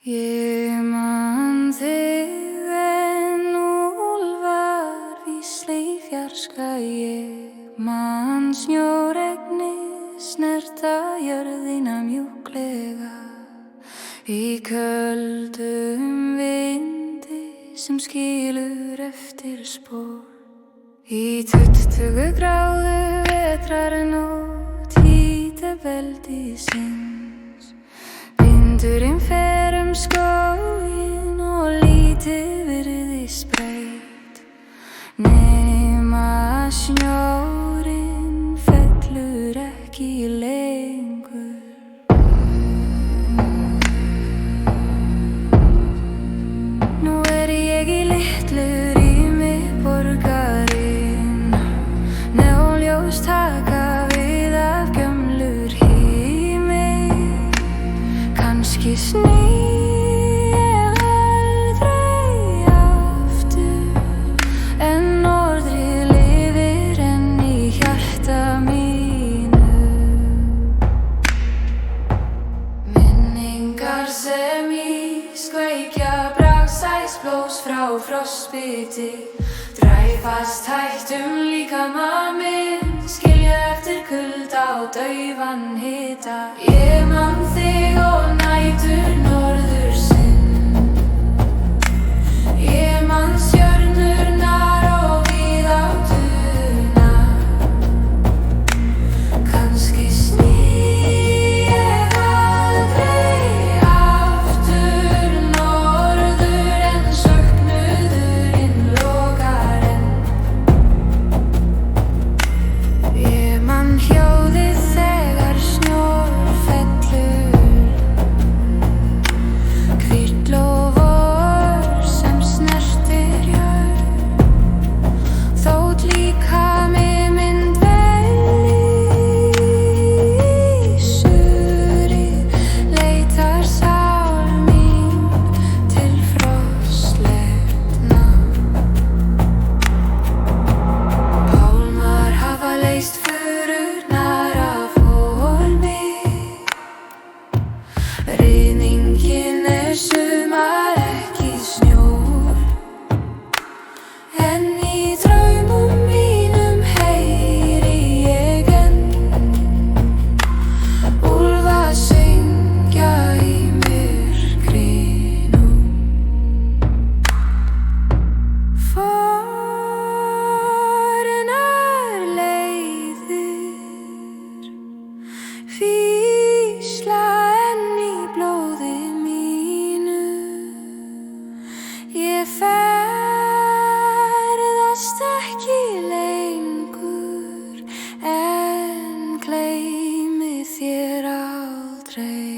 Ég man þig en úlfar vísla í fjarska. Ég man snjóregni snerta jörðina mjúklega í köldum vindi sem skilur eftir spor. Í 20 gráðu vetrarnótt hítabeltisins vindurinn fer skóginn og lítið virðist breytt nema snjórinn fellur ekki lengur. Nú ég í litlu rými borgarinn, neonljós taka við af gömlur hími. Kannski sný ég aldrei aftur, en norðrið lifir enn í hjarta mínu. Minningar sem ískveikja bragðsæsblós frá frostbiti dræfast hægt líkama minn, skilja eftir kulda og daufan hita. Ég man þig og nætur norðursins, ég man stjörnurnar og víðáttuna. Kannski sný ég aldrei aftur norður, en söknuðurinn lokar enn. Ég man hljóðið þegar snjór fellur, hvítt lofor sem snertir jörð. Þótt líkami minn dvelji í suri, leitar sál mín til frostletna. Pálmar hafa leyst fururnar af hólmi, ryðningin sumar ekki snjór, en í draumum mínum heyri ég enn úlfa syngja í myrkrinu. Fornar leiðir hvísla enn í blóði mínu. Ég ferðast ekki lengur, en gleymi þér aldrei.